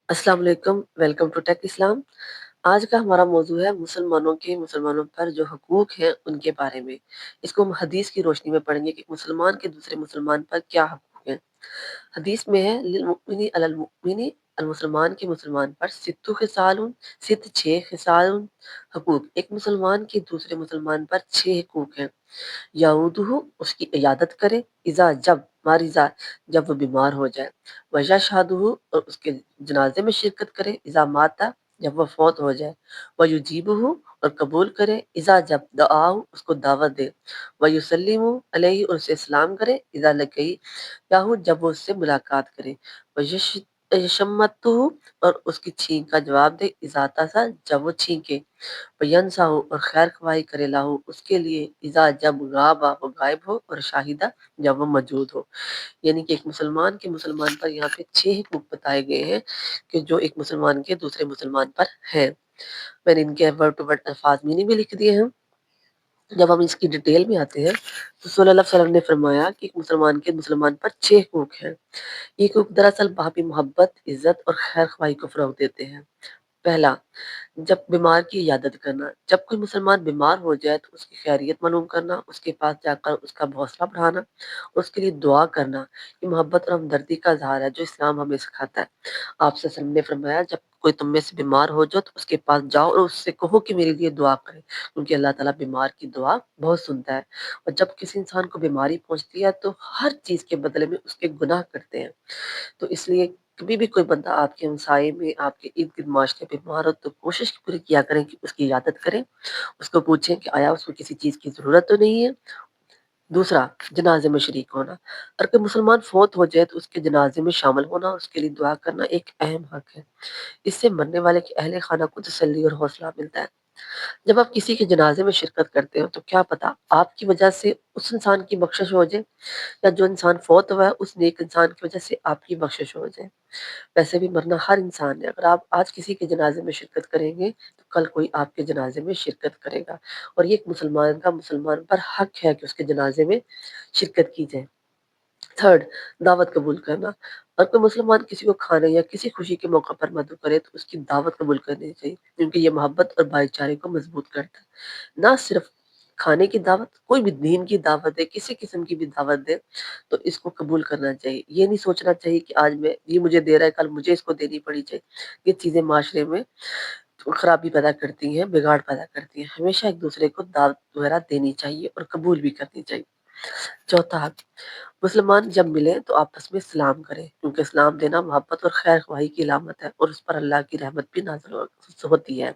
السلام علیکم، welcome to take اسلام۔ آج کا ہمارا موضوع ہے مسلمانوں پر جو حقوق ہیں ان کے بارے میں۔ اس کو ہم حدیث کی روشنی میں پڑھیں گے کہ مسلمان کے دوسرے مسلمان پر کیا حقوق ہیں۔ حدیث میں ہے للمؤمن علی المؤمن، المسلمان کے مسلمان پر چھ خصال حقوق، ایک مسلمان کے دوسرے مسلمان پر 6 حقوق ہیں۔ یعودہ، اس کی عیادت کرے، اذا جب مارزا، جب وہ بیمار ہو جائے، ویشہدہ، اور اس کے جنازے میں شرکت کرے، اذا ماتا، جب وہ فوت ہو جائے، ویجیبہ، اور قبول کرے، اذا جب دعاہ، اس کو دعوت دے، ویسلم علیہ، اور اسے سلام کرے، اذا لقی یاہو، جب وہ اس سے ملاقات کرے، ویشمتہ، اور اس کی چھینک کا جواب دے، اذا تسا، جب وہ چھینکے، ینساہ، اور خیر خواہی کرے، لاہو، اس کے لیے، اذا جب غابہ، وہ غائب ہو، اور شاہدہ، جب وہ موجود ہو۔ یعنی کہ ایک مسلمان کے مسلمان پر یہاں پہ 6 حقوق بتائے گئے ہیں کہ جو ایک مسلمان کے دوسرے مسلمان پر ہیں۔ میں نے ان کے ورڈ ٹو ورڈ الفاظ میننگ بھی لکھ دیے ہیں۔ جب ہم اس کی ڈیٹیل میں آتے ہیں تو صلی اللہ علیہ وسلم نے فرمایا کہ ایک مسلمان کے مسلمان پر 6 حقوق ہیں۔ یہ حقوق دراصل باہمی محبت، عزت اور خیر خواہی کو فروغ دیتے ہیں۔ پہلا، جب بیمار کی عیادت کرنا، جب کوئی مسلمان بیمار ہو جائے تو اس کی خیریت معلوم کرنا، اس کے پاس جا کر اس کا حوصلہ بڑھانا، اس کے لیے دعا کرنا، یہ محبت اور ہمدردی کا اظہار ہے جو اسلام ہمیں سکھاتا ہے۔ آپ صلی اللہ علیہ وسلم نے فرمایا جب کوئی تم میں سے بیمار ہو جائے تو اس کے پاس جاؤ اور اس سے کہو کہ میرے لیے دعا کرے، کیونکہ اللہ تعالیٰ بیمار کی دعا بہت سنتا ہے۔ اور جب کسی انسان کو بیماری پہنچتی ہے تو ہر چیز کے بدلے میں اس کے گناہ کرتے ہیں، تو اس لیے کبھی بھی کوئی بندہ آپ کے ہمسائے میں، آپ کے ارد گرد معاشرے میں بیمار ہو تو کوشش پوری کیا کریں کہ اس کی عیادت کریں، اس کو پوچھیں کہ آیا اس کو کسی چیز کی ضرورت تو نہیں ہے۔ دوسرا، جنازے میں شریک ہونا، اگر کوئی مسلمان فوت ہو جائے تو اس کے جنازے میں شامل ہونا، اس کے لیے دعا کرنا ایک اہم حق ہے۔ اس سے مرنے والے کے اہل خانہ کو تسلی اور حوصلہ ملتا ہے۔ جب آپ کسی کے جنازے میں شرکت کرتے ہو تو کیا پتہ آپ کی وجہ سے اس انسان کی بخشش ہو جائے، یا جو انسان فوت ہوا ہے اس نیک انسان کی وجہ سے آپ کی بخشش ہو جائے۔ ویسے بھی مرنا ہر انسان ہے، اگر آپ آج کسی کے جنازے میں شرکت کریں گے تو کل کوئی آپ کے جنازے میں شرکت کرے گا، اور یہ ایک مسلمان کا مسلمان پر حق ہے کہ اس کے جنازے میں شرکت کی جائے۔ تھرڈ، دعوت قبول کرنا، اگر کوئی مسلمان کسی کو کھانے یا کسی خوشی کے موقع پر مدعو کرے تو اس کی دعوت قبول کرنی چاہیے، کیونکہ یہ محبت اور بھائی چارے کو مضبوط کرتا ہے۔ نہ صرف کھانے کی دعوت، کوئی بھی دین کی دعوت دے، کسی قسم کی بھی دعوت دے تو اس کو قبول کرنا چاہیے۔ یہ نہیں سوچنا چاہیے کہ آج میں یہ مجھے دے رہا ہے کل مجھے اس کو دینی پڑی چاہیے۔ یہ چیزیں معاشرے میں خرابی پیدا کرتی ہیں، بگاڑ پیدا کرتی ہیں۔ ہمیشہ ایک دوسرے کو دعوت وغیرہ دینی چاہیے اور قبول بھی کرنی چاہیے۔ چوتھا، مسلمان جب ملے تو آپس میں سلام کرے، کیونکہ سلام دینا محبت اور خیر خواہی کی علامت ہے، اور اس پر اللہ کی رحمت بھی نازل ہوتی ہے۔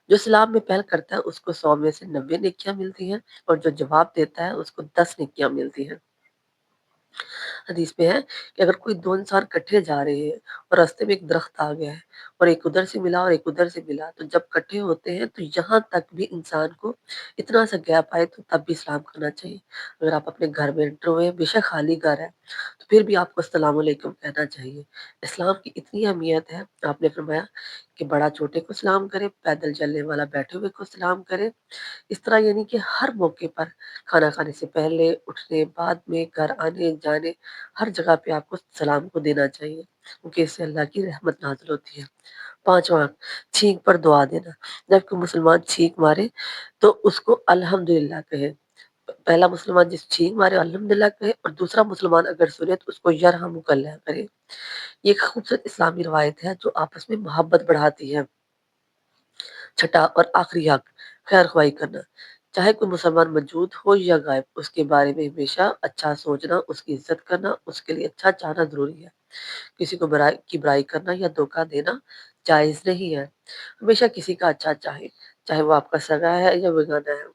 جو سلام میں پہل کرتا ہے اس کو 100 میں سے 90 نیکیاں ملتی ہیں، اور جو جواب دیتا ہے اس کو 10 نیکیاں ملتی ہیں۔ حدیث میں ہے کہ اگر کوئی 2 انسان کٹھے جا رہے ہیں اور راستے میں ایک درخت آ گیا ہے اور ایک ادھر سے ملا اور ایک ادھر سے ملا، تو جب کٹھے ہوتے ہیں تو یہاں تک بھی انسان کو اتنا سا گیپ آئے تو تب بھی سلام کرنا چاہیے۔ اگر آپ اپنے گھر میں انٹر ہوئے، بے شک خالی گھر ہے، تو پھر بھی آپ کو السلام علیکم کہنا چاہیے۔ اسلام کی اتنی اہمیت ہے، آپ نے فرمایا کہ بڑا چھوٹے کو سلام کرے، پیدل چلنے والا بیٹھے ہوئے کو سلام کرے۔ اس طرح یعنی کہ ہر موقع پر، کھانا کھانے سے پہلے، اٹھنے بعد میں، گھر آنے جانے، ہر جگہ پہ آپ کو سلام کو دینا چاہیے، کیونکہ اس سے اللہ کی رحمت نازل ہوتی ہے۔ پانچواں، چھینک پر دعا دینا، جب کوئی مسلمان چھینک مارے تو اس کو الحمدللہ کہے۔ پہلا مسلمان جس چھینک مارے الحمدللہ کہے، اور دوسرا مسلمان اگر سنے تو اس کو یرحمک اللہ کرے۔ یہ ایک خوبصورت اسلامی روایت ہے جو آپس میں محبت بڑھاتی ہے۔ چھٹا اور آخری حق، خیر خواہی کرنا، چاہے کوئی مسلمان موجود ہو یا غائب، اس کے بارے میں ہمیشہ اچھا سوچنا، اس کی عزت کرنا، اس کے لیے اچھا چاہنا ضروری ہے۔ کسی کو برائی کرنا یا دھوکہ دینا جائز نہیں ہے۔ ہمیشہ کسی کا اچھا چاہے، چاہے وہ آپ کا سگا ہے یا بیگانہ ہے۔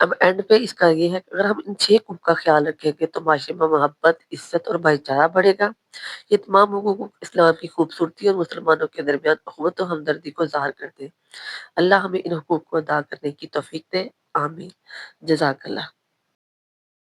اب اینڈ پہ اس کا یہ ہے کہ اگر ہم ان 6 حقوق کا خیال رکھیں گے تو معاشرے میں محبت، عزت اور بھائی چارہ بڑھے گا۔ یہ تمام حقوق اسلام کی خوبصورتی اور مسلمانوں کے درمیان اخوت و ہمدردی کو ظاہر کرتے ہیں۔ اللہ ہمیں ان حقوق کو ادا کرنے کی توفیق دے، آمین۔ جزاک اللہ۔